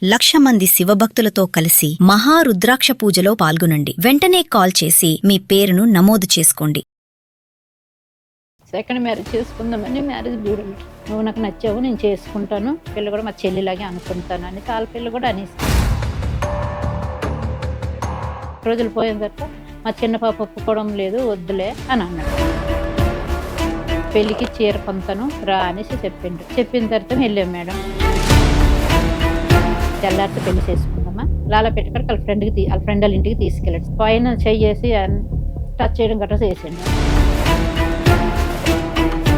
1,00,000 మంది శివభక్తులతో కలిసి మహారుద్రాక్ష పూజలో పాల్గొనండి. వెంటనే కాల్ చేసి మీ పేరును నమోదు చేసుకోండి. సెకండ్ మ్యారేజ్ చేసుకుందామని మ్యారేజ్ బ్యూరోలో నువ్వు నాకు నచ్చావు, నేను చేసుకుంటాను, పిల్ల కూడా మా చెల్లిలాగే అనుకుంటాను అని వాళ్ళ పిల్ల కూడా అనేసి రోజులు పోయిన తర్వాత మా చిన్న పాప ఒప్పుకోవడం లేదు, వద్దులే అని అన్నాడు. పెళ్ళికి చీర పొంతాను రా అనేసి చెప్పిండు. చెప్పిన తర్వాత వెళ్ళాం మేడం. తెల్లారితో పెళ్లి చేసుకుందామా లాలా పెట్టుకొని వాళ్ళ ఫ్రెండ్ వాళ్ళ ఇంటికి తీసుకెళ్ళాడు. పైన చెయ్యేసి టచ్ చేయడం గట్రా చేసిండు.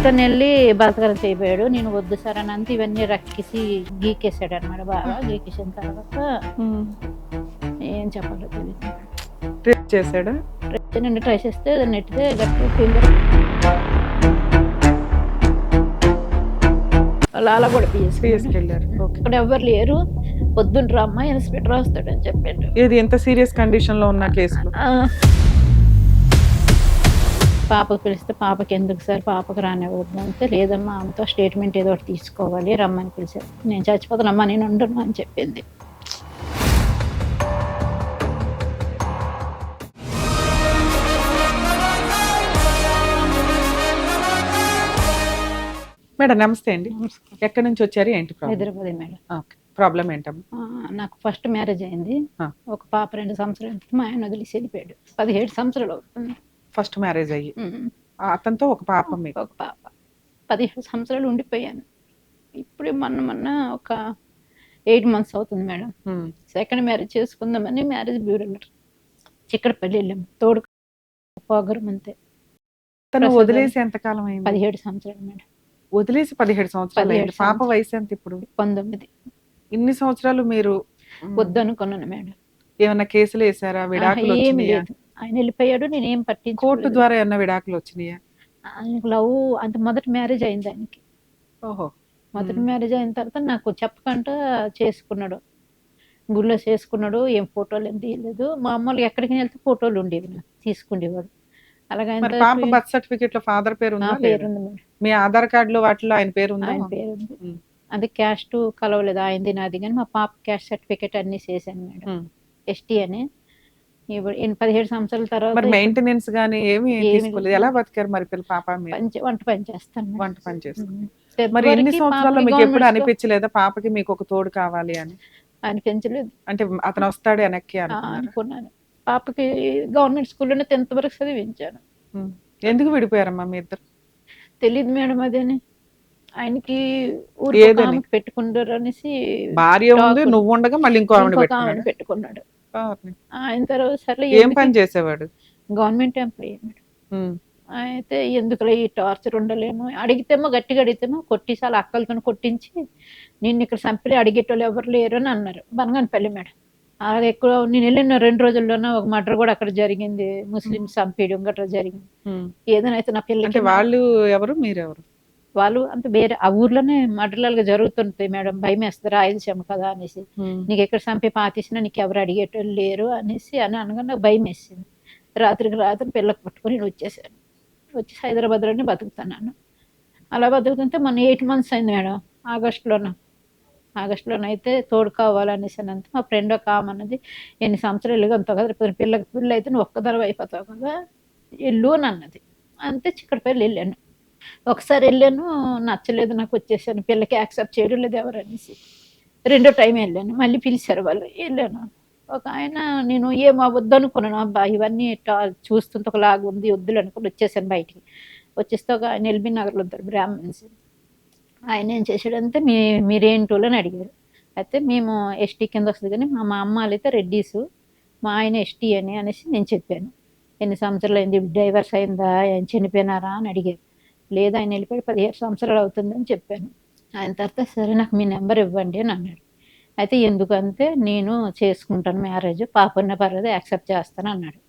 తను వెళ్ళి బలత్కారం చేయబోయాడు. నేను వద్దు సార్ అని అంతా ఇవన్నీ రక్కిసి గీకేసాడు అనమాట. బాగా గీకేసిన తర్వాత ఏం చెప్పాలో తెలియదు. చేశాడు నిన్ను ట్రై చేస్తే నెట్టితే గట్టి ఫింగర్ లాలా కూడా తీసుకెళ్ళారు. ఇక్కడ ఎవరు లేరు, పొద్దున్న రమ్మా ఇన్స్పెక్టర్ వస్తాడని చెప్పాడు. ఇది ఎంత సీరియస్ కండిషన్ లో ఉన్న కేసులో పాపకు పిలిస్తే పాపకి ఎందుకు సార్ పాపకు రానివ్వద్దు అంటే లేదమ్మా ఆమెతో స్టేట్మెంట్ ఏదో ఒకటి తీసుకోవాలి రమ్మని పిలిచారు. నేను చచ్చిపోతానమ్మా నేను ఉండను అని చెప్పింది. మేడం నమస్తే అండి. ఎక్కడి నుంచి వచ్చారు, ఏంటి హైదరాబాద్ మేడం. ప్రాబ్లం ఏంటమ్మా? నాకు ఫస్ట్ మ్యారేజ్ అయింది. ఒక పాప 2 సంవత్సరాలు మా ఆయన వదిలేసి వెళ్ళిపోయాడు. 17 సంవత్సరాలు అవుతుంది ఫస్ట్ మ్యారేజ్ అయ్యి. అతనితో ఒక పాప, మీకు ఒక పాప. 17 సంవత్సరాలు ఉండిపోయాను. ఇప్పుడు మొన్న ఒక 8 మంత్స్ అవుతుంది మేడం. సెకండ్ మ్యారేజ్ చేసుకుందామని మ్యారేజ్ బ్యూరోలో చిక్కడపల్లి వెళ్ళాము. తోడు పోగరం అంతే. తను వదిలేసి ఎంతకాలం అయింది? 17 సంవత్సరాలు మేడం. వదిలేసి 17 సంవత్సరాలు అయింది. పాప వయసు ఎంత ఇప్పుడు? 19. ఇన్ని సంవత్సరాలు మీరు వద్దనుకున్నాను మేడం. ఏమన్నా కేసులు వేసారా? విడాకులు వచ్చినాయా? ఆయన వెళ్ళిపోయాడు, నేనేం పట్టించుకోలేదు. కోర్టు ద్వారా ఏమన్నా విడాకులు వచ్చినాయా? ఆయనకు లవ్ అంత మొదటి మ్యారేజ్ అయింది ఆయనకి. ఓహో. మొదటి మ్యారేజ్ అయిన తర్వాత నాకు చెప్పకుండా చేసుకున్నాడు. గుళ్ళో చేసుకున్నాడు. ఏం ఫోటోలు ఏం తీయలేదు. మామూలుగా ఎక్కడికి వెళ్తే ఫోటోలు ఉండేవి, నాకు తీసుకుండేవాడు. అలాగే పాప బర్త్ సర్టిఫికేట్ లో ఫాదర్ పేరు ఉందా? పేరు ఉంది మేడం. మీ ఆధార్ కార్డు లో వాటిలో ఆయన పేరు ఉందా? ఆయన పేరు ఉంది. అది క్యాస్ట్ కలవలేదు, ఆయనది నాది. కానీ మా పాప క్యాస్ట్ సర్టిఫికేట్ అన్ని చేశాను మేడం. ఎస్టీ అని. ఇప్పుడు 17 సంవత్సరాల తర్వాత మెయింటెనెన్స్ గానీ ఏమి తీసుకోలేదు. ఎలా బతికారు మరి పాప? వంట పని చేస్తాను. వంట పని చేస్తాను. మరి ఎన్ని సంవత్సరాల్లో మీకు ఎప్పుడు అనిపించలేదా పాపకి మీకు ఒక తోడు కావాలి అని? అనిపించలేదు. అంటే అతను వస్తాడు వెనక్కి అనుకున్నాను. పాపకి గవర్నమెంట్ స్కూల్లోనే 10th వరకు చదివించాను. ఎందుకు విడిపోయారమ్మా మీ ఇద్దరు? తెలియదు మేడం. అదేని ఆయనకి పెట్టుకుంటారు అనేసి భార్య ఉంది, నువ్వు ఉండగా మళ్ళీ ఇంకో ఆమెను పెట్టుకున్నాడు. ఆయన తర్వాత సరే ఏం పని చేసేవాడు? Government employee madam. అయితే ఎందుకులే ఈ టార్చర్ ఉండలేము. అడిగితేమో గట్టిగా అడిగితేమో కొట్టిసాలు అక్కలతో కొట్టించి నిన్ను ఇక్కడ చంపి అడిగేటోళ్ళు ఎవరు లేరు అని అన్నారు. బనగానపల్లి మేడం. అది ఎక్కువ నేను వెళ్ళిన 2 రోజుల్లోనే ఒక మర్డర్ కూడా అక్కడ జరిగింది. ముస్లిమ్స్ చంపేయడం గట్రా జరిగింది. ఏదైనా అయితే నా పిల్లలకి. వాళ్ళు ఎవరు, మీరెవరు? వాళ్ళు అంటే వేరే ఆ ఊర్లోనే మర్డర్లుగా జరుగుతుంటాయి మేడం. భయం వేస్తారు, రాయలసీమ కదా అనేసి. నీకు ఎక్కడ చంపి పాతేసినా నీకు ఎవరు అడిగేటోళ్ళు లేరు అనేసి అని అనగా నాకు భయం వేసింది. రాత్రికి రాత్రి పిల్లకి పట్టుకొని నేను వచ్చేసాను. వచ్చి హైదరాబాద్లోనే బతుకుతున్నాను. అలా బతుకుతుంటే మొన్న 8 మంత్స్ అయింది మేడం. ఆగస్టులోనైతే తోడు కావాలనేసి అంత మా ఫ్రెండ్ ఒక ఆమె అన్నది, ఎన్ని సంవత్సరాలు అంత కదా పిల్ల అయితే నువ్వు ఒక్కదరవ అయిపోతావు కదా వెళ్ళు అని అన్నది. అంతే చిక్కడపల్లి వెళ్ళాను. ఒకసారి వెళ్ళాను, నచ్చలేదు నాకు, వచ్చేసాను. పిల్లకి యాక్సెప్ట్ చేయడం లేదు ఎవరు అనేసి. 2వ టైం వెళ్ళాను. మళ్ళీ పిలిచారు వాళ్ళు, వెళ్ళాను. ఒక ఆయన నేను ఏమో వద్దనుకున్నాను. అబ్బా ఇవన్నీ చూస్తుంటే ఒకలాగా ఉంది, వద్దులు అనుకుని వచ్చేసాను బయటికి. వచ్చేస్తే ఒక ఆయన ఎల్బీ నగర్లో ఉంటారు బ్రాహ్మణ్స్. ఆయన ఏం చేశాడంటే మీరేంటోళ్ళు అని అడిగారు. అయితే మేము ఎస్టీ కింద వస్తుంది కానీ మా అమ్మ వాళ్ళైతే రెడ్డీసు, మా ఆయన ఎస్టీ అనేసి నేను చెప్పాను. ఎన్ని సంవత్సరాలు అయింది, డైవర్స్ అయిందా, ఆయన చనిపోయినారా అని అడిగారు. లేదు ఆయన వెళ్ళిపోయి 17 సంవత్సరాలు అవుతుందని చెప్పాను. ఆయన తర్వాత సరే నాకు మీ నెంబర్ ఇవ్వండి అని అన్నాడు. అయితే ఎందుకంటే నేను చేసుకుంటాను మ్యారేజ్, పాప ఉన్న పర్లేదు యాక్సెప్ట్ చేస్తాను అన్నాడు.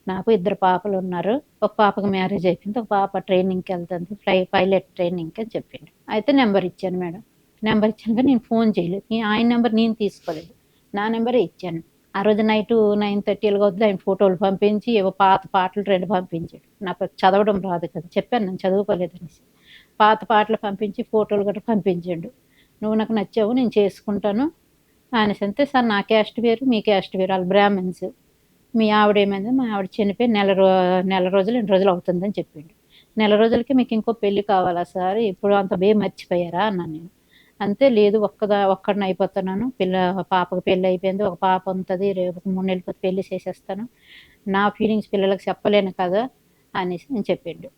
నాకు 2 పాపలు ఉన్నారు. ఒక పాపకు మ్యారేజ్ అయిపోయింది, ఒక పాప ట్రైనింగ్కి వెళ్తుంది, పైలట్ ట్రైనింగ్కి అని చెప్పిండు. అయితే నెంబర్ ఇచ్చాను మేడం. నెంబర్ ఇచ్చాను కానీ నేను ఫోన్ చేయలేదు. ఆయన నెంబర్ నేను తీసుకోలేదు, నా నెంబరే ఇచ్చాను. ఆ రోజు నైట్ 9:30 అవుతుంది. ఆయన ఫోటోలు పంపించి ఏవో పాత పాటలు 2 పంపించాడు. నాకు చదవడం రాదు కదా, చెప్పాను నేను చదువుకోలేదనేసి. పాత పాటలు పంపించి ఫోటోలు గట్రా పంపించాడు. నువ్వు నాకు నచ్చావు, నేను చేసుకుంటాను, అనేసి అంతే సార్ నా క్యాస్ట్ వేరు మీ క్యాస్ట్ వేరు వాళ్ళు బ్రాహ్మణ్స్ మీ ఆవిడ ఏమైంది మా ఆవిడ చనిపోయి నెల రోజులు 2 రోజులు అవుతుందని చెప్పిండు. నెల రోజులకి మీకు ఇంకో పెళ్లి కావాలా సార్ ఇప్పుడు అంత మర్చిపోయారా అన్నాను నేను. అంతే లేదు ఒక్కడిని అయిపోతున్నాను పాపకు పెళ్ళి అయిపోయింది ఒక పాప ఉంటుంది రేపు 3 నెలలకి పెళ్లి చేసేస్తాను నా ఫీలింగ్స్ పిల్లలకు చెప్పలేను కదా అనేసి నేను చెప్పిండు.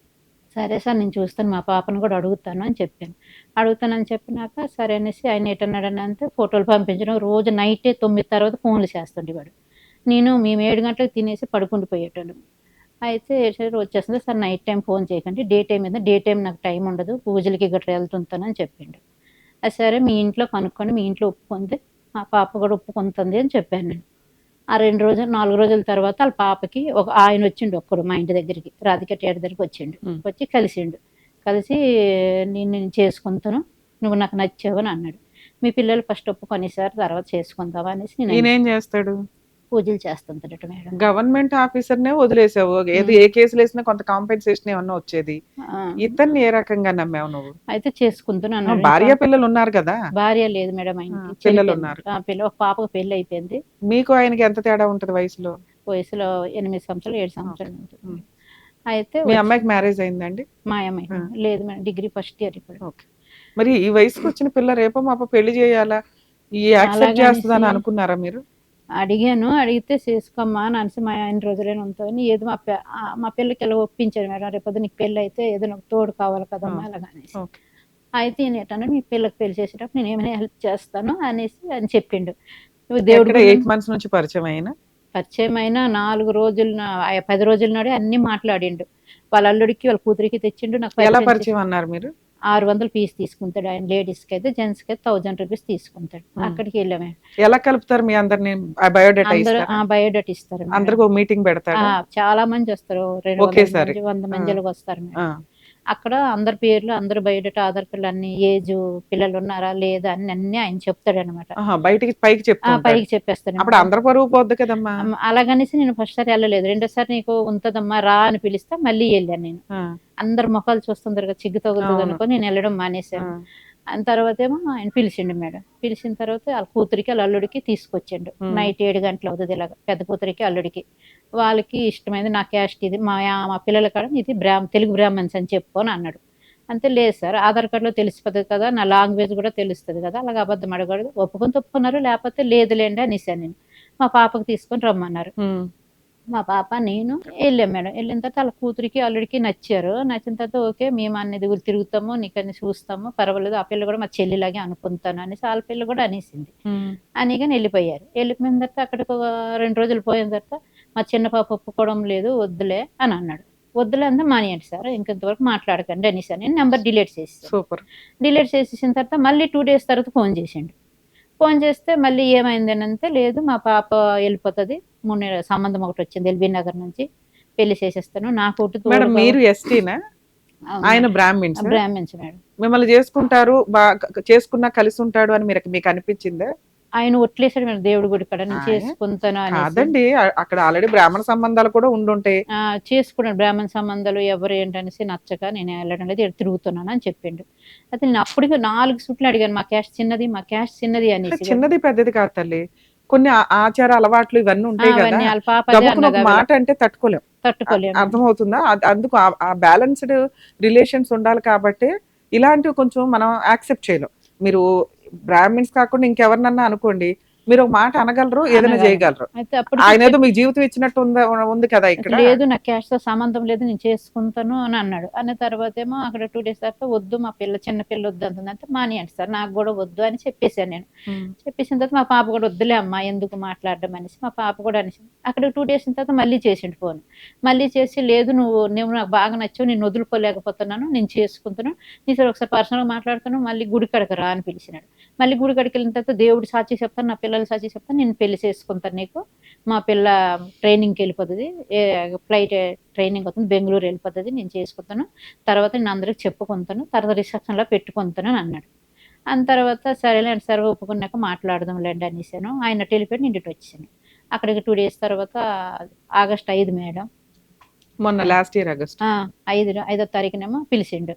సరే సార్ నేను చూస్తాను మా పాపను కూడా అడుగుతాను అని చెప్పాను. అడుగుతానని చెప్పినాక సరే అనేసి ఆయన ఎటన్నాడని అంటే ఫోటోలు పంపించడం రోజు నైటే 9 తర్వాత ఫోన్లు చేస్తుండేవాడు. మేము 7 గంటలకు తినేసి పడుకుండిపోయేటోళ్ళం. అయితే వచ్చేస్తుంది సార్ నైట్ టైం ఫోన్ చేయకండి డే టైం నాకు టైం ఉండదు పూజలకి గట్రా వెళ్తుంటానని చెప్పిండు. అది సరే మీ ఇంట్లో కనుక్కొని మీ ఇంట్లో ఒప్పుకుంది మా పాప కూడా ఒప్పుకుంటుంది అని చెప్పాను నేను. ఆ 4 రోజుల తర్వాత వాళ్ళ పాపకి ఒక ఆయన వచ్చిండు ఒక్కడు మా ఇంటి దగ్గరికి రాధిక థియేటర్ దగ్గరికి వచ్చిండు. వచ్చి కలిసి నేను చేసుకుంటాను నువ్వు నాకు నచ్చావు అని అన్నాడు. మీ పిల్లలు ఫస్ట్ ఒప్పుకొని సార్ తర్వాత చేసుకుందాం అనేసి నేనేం చేస్తాడు పూజలు చేస్తుంటాడట మేడం. గవర్నమెంట్ ఆఫీసర్ నే వదిలేసావు ఏదో ఏ కేసులు వేసినా కొంత కాంపెన్సేషన్ ఏమన్నా వచ్చేది. ఇతన్ని ఏ రకంగా నమ్మావు నువ్వు? అయితే చేసుకుంటున్నాను. భార్య పిల్లలు ఉన్నారు కదా? భార్య లేదు మేడం ఆయనకి పిల్లలు ఉన్నారు. ఒక పాపకు పెళ్లి అయిపోయింది. మీకు ఆయనకి ఎంత తేడా ఉంటది వయసులో? 8 సంవత్సరాలు 7 సంవత్సరాలు ఉంటుంది. అయితే మీ అమ్మాయికి మ్యారేజ్ అయిందండి? మా అమ్మాయి లేదు మేడం డిగ్రీ ఫస్ట్ ఇయర్ ఇప్పుడు. మరి ఈ వయసుకు వచ్చిన పిల్ల రేపో మాప పెళ్లి చేయాలా ఈ యాక్సెప్ట్ చేస్తుందని అనుకున్నారా మీరు? అడిగాను అడిగితే చేసుకోమ్మా అని అనేసి మా ఆయన రోజులైనా ఉంటుంది ఏదో మా పిల్లకి ఎలా ఒప్పించాడు మేడం రేపు నీకు పెళ్ళి అయితే ఏదో నాకు తోడు కావాలి కదమ్మా అలాగనేసి. అయితే ఏంటంటే మీ పిల్లకి పెళ్లి చేసేటప్పుడు నేను ఏమైనా హెల్ప్ చేస్తాను అనేసి అని చెప్పిండు. దేవుడు 8 months నుంచి పరిచయం అయినా 4 రోజులు 10 రోజుల నాడే అన్ని మాట్లాడిండు. వాళ్ళ అల్లుడికి వాళ్ళ కూతురికి తెచ్చిండు. నాకు ఎలా పరిచయం అన్నారు మీరు? 600 ఫీజు తీసుకుంటాడు ఆయన లేడీస్ కి అయితే జెంట్స్ కి అయితే 1000 రూపీస్ తీసుకుంటాడు. అక్కడికి వెళ్ళామే. ఎలా కలుపుతారు మీ అందరిని? బయోడేటా ఇస్తారు. అందరికి మీటింగ్ పెడతారు. చాలా మంది వస్తారు 100 మందికి వస్తారు. అక్కడ అందరి పేర్లు అందరు బయోడేటా ఆధార్ కార్డులు అన్ని ఏజ్ పిల్లలు ఉన్నారా లేదా అన్ని ఆయన చెప్తాడు అనమాట. పైకి చెప్పేస్తాడు. అప్పుడు అందరి పరువు పోద్ది కదమ్మా. అలాగనేసి నేను ఫస్ట్ సారి వెళ్ళలేదు. రెండోసారి నీకు ఉంటదమ్మా రా అని పిలిస్తే మళ్ళీ వెళ్ళాను నేను. అందరు ముఖాలు చూస్తుంటారు కదా చిగ్గు తగులుతుంది అనుకో నేను వెళ్ళడం మానేశాను. అని తర్వాత ఏమో ఆయన పిలిచిండు మేడం. పిలిచిన తర్వాత వాళ్ళ కూతురికి వాళ్ళ అల్లుడికి తీసుకొచ్చిండు. నైట్ 7 గంటలు అవుతుంది ఇలాగ పెద్ద కూతురికి అల్లుడికి. వాళ్ళకి ఇష్టమైంది నా క్యాస్ట్ ఇది మా పిల్లల కాడ ఇది తెలుగు బ్రాహ్మణ్స్ అని చెప్పుకొని అన్నాడు. అంతే లేదు సార్ ఆధార్ కార్డులో తెలిసిపోతుంది కదా నా లాంగ్వేజ్ కూడా తెలుస్తుంది కదా అలాగ అబద్ధం అడగడు ఒప్పుకున్నారు లేకపోతే లేదులేండి అనేసాను నేను. మా పాపకు తీసుకొని రమ్మన్నారు. మా పాప నేను వెళ్ళాం మేడం. వెళ్ళిన తర్వాత వాళ్ళ కూతురికి అల్లుడికి నచ్చారు. నచ్చిన తర్వాత ఓకే మేము అన్ని దగ్గర తిరుగుతాము నీకని చూస్తాము పర్వాలేదు ఆ పిల్ల కూడా మా చెల్లిలాగే అనుకుంటాను అనేసి వాళ్ళ పిల్ల కూడా అనేసింది. అని వెళ్ళిపోయారు. వెళ్ళిపోయిన తర్వాత అక్కడికి 2 రోజులు పోయిన తర్వాత మా చిన్న పాప ఒప్పుకోవడం లేదు వద్దులే అని అన్నాడు. వద్దులే అంతా మానేయండి సార్ ఇంకంతవరకు మాట్లాడకండి అనేసి నేను నెంబర్ డిలీట్ చేసేసిన తర్వాత మళ్ళీ 2 days తర్వాత ఫోన్ చేసిండు. ఫోన్ చేస్తే మళ్ళీ ఏమైంది అని అంటే లేదు మా పాప వెళ్ళిపోతుంది సంబంధం ఒకటి వచ్చింది ఎల్బీ నగర్ నుంచి పెళ్లి చేసేస్తాను నా కొట్టు. మీరు ఎస్టీనా? ఆయన బ్రాహ్మిన్స్ మేడం. మిమ్మల్ని చేసుకున్నా కలిసి ఉంటాడు అని మీకు అనిపించిందా? ఆయన ఒట్లేసాడు మేడం దేవుడి గుడి కాడ నేను చేసుకుంటాను కాదండి అక్కడ ఆల్రెడీ బ్రాహ్మణ సంబంధాలు కూడా ఉండుంటాయి. చేసుకున్నాడు బ్రాహ్మణ సంబంధాలు ఎవరు ఏంటనేసి నచ్చక నేను వెళ్ళడం లేదు తిరుగుతున్నాను అని చెప్పిండు. అయితే నేను అప్పటికి 4 సుట్లు అడిగాను మా క్యాస్ట్ చిన్నది అనేసి. చిన్నది పెద్దది కాదు తల్లి కొన్ని ఆచార అలవాట్లు ఇవన్నీ ఉంటాయి కదా మాట అంటే తట్టుకోలేం. అర్థమవుతుందా? అందుకు ఆ బ్యాలెన్స్డ్ రిలేషన్స్ ఉండాలి కాబట్టి ఇలాంటివి కొంచెం మనం యాక్సెప్ట్ చేయలేం. మీరు బ్రాహ్మిన్స్ కాకుండా ఇంకెవరినన్నా అనుకోండి మీరు ఒక మాట అనగలరు ఏదైనా చేయగలరు. ఆయన ఏదో మీకు జీవితం ఇచ్చినట్టు ఉంది కదా ఇక్కడ. లేదు నాకు క్యాష్ తో సంబంధం లేదు నేను చేసుకుంటాను అని అన్నాడు. అన్న తర్వాత ఏమో అక్కడ 2 days తర్వాత వద్దు మా చిన్న పిల్ల వద్దు అంటుందంటే మానేయండి సార్ నాకు కూడా వద్దు అని చెప్పేసాను నేను. చెప్పేసిన తర్వాత మా పాప కూడా వద్దులే అమ్మా ఎందుకు మాట్లాడడం అనేసి మా పాప కూడా అనేసి అక్కడ 2 days తర్వాత మళ్ళీ చేసిండు ఫోన్. మళ్ళీ చేసి లేదు నువ్వు నాకు బాగా నచ్చావు నేను వదులుకోలేకపోతున్నాను నేను చేసుకుంటున్నాను నీ సార్ ఒకసారి పర్సనల్గా మాట్లాడుతున్నాను మళ్ళీ గుడి కడక రా అని పిలిచినాడు. మళ్ళీ గుడి కడికి వెళ్ళిన తర్వాత దేవుడు సాక్షి చెప్తాను నా పిల్లలు సాక్షి చెప్తాను నేను పెళ్లి చేసుకుంటాను నీకు మా పిల్ల ట్రైనింగ్కి వెళ్ళిపోతుంది ఫ్లైట్ ట్రైనింగ్ అవుతుంది బెంగళూరు వెళ్ళిపోతుంది నేను చేసుకుంటాను తర్వాత నేను అందరికి చెప్పుకుంటాను తర్వాత రిసెప్షన్లో పెట్టుకుంటాను అని అన్నాడు. అన్న తర్వాత సరేలే సరే ఒప్పుకున్నాక మాట్లాడదాంలేండి అనేసాను. ఆయన వెళ్ళిపోయి నేను ఇటు వచ్చాను. అక్కడికి 2 days తర్వాత ఆగస్ట్ 5 మేడం మొన్న లాస్ట్ ఇయర్ ఆగస్ట్ 5వ తారీఖునేమో పిలిచిండు.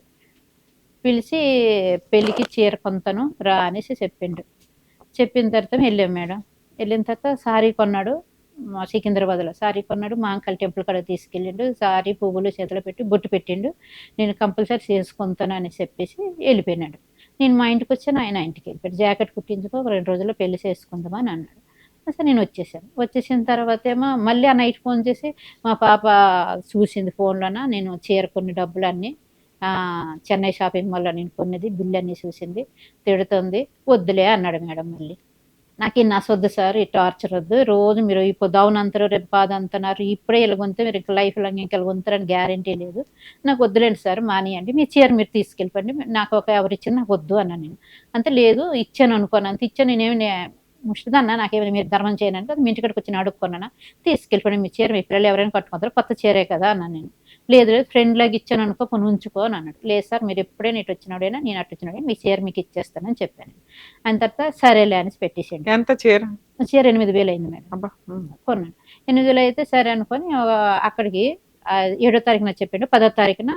పిలిచి పెళ్లికి చీర కొంతను రా అనేసి చెప్పిండు. చెప్పిన తర్వాత వెళ్ళాం మేడం. వెళ్ళిన తర్వాత సారీ కొన్నాడు. సికింద్రాబాద్‌లో సారీ కొన్నాడు. మా అంకల్ టెంపుల్ కాడకి తీసుకెళ్ళిండు. సారీ, పువ్వులు చేతిలో పెట్టి బొట్టు పెట్టిండు. నేను కంపల్సరీ చేసుకుంటాను అని చెప్పేసి వెళ్ళిపోయినాడు. నేను మా ఇంటికొచ్చాను. ఆయన ఇంటికెళ్ళిపోయాడు. జాకెట్ కుట్టించుకో 2 రోజుల్లో పెళ్లి చేసుకుందాం అని అన్నాడు. అసలు నేను వచ్చేసాను. వచ్చేసిన తర్వాతేమో మళ్ళీ ఆ నైట్ ఫోన్ చేసి మా పాప చూసింది ఫోన్‌లోన నేను చీర కొన్ని డబ్బులన్నీ చెన్నై షాపింగ్ మాల్‌లో నేను కొన్నది బిల్లన్నీ చూసింది. తిడుతుంది. వద్దులే అన్నాడు మేడం మళ్ళీ. నాకీ నసొద్దు సార్. ఈ టార్చర్ వద్దు. రోజు మీరు ఇప్పుడు దౌనంతరు, రేపు పాదంతన్నారు. ఇప్పుడే ఇలాగుంటే మీరు ఇంక లైఫ్ లాంగ్ ఇంక ఇలాగుంటారని గ్యారంటీ లేదు. నాకు వద్దులేండి సార్ మానేయండి. మీ చీర మీరు తీసుకెళ్ళిపోండి. నాకు ఒక ఎవరిచ్చినా నాకు వద్దు అన్నాను నేను. అంతే లేదు ఇచ్చాను అనుకోను. అంత ఇచ్చాను నేనేమి ముష్టిదాన్నా నాకేమైనా మీరు ధర్మం చేయనంటే అది మీ ఇంటికాడికి వచ్చి నేను అడుక్కున్నానా? తీసుకెళ్ళిపోండి మీ చీర మీ పిల్లలు ఎవరైనా కట్టుకుంటారు. కొత్త చీరే కదా అన్నాను నేను. లేదు లేదు ఫ్రెండ్ లాగా ఇచ్చాను అనుకో పోనీ ఉంచుకో అని అన్నాడు. లేదు సార్ మీరు ఎప్పుడైనా ఇటు వచ్చినాడైనా నేను అటు వచ్చినాడైనా మీ చీర మీకు ఇచ్చేస్తానని చెప్పాను. ఆయన తర్వాత సరేలే అనేసి పెట్టేసేయండి. ఎంత చీర? చీర 8,000 అయింది మేడం. అబ్బా! కొన్నాను. 8,000 అయితే సరే అనుకోని అక్కడికి 7వ తారీఖున చెప్పిండు. 10వ తారీఖున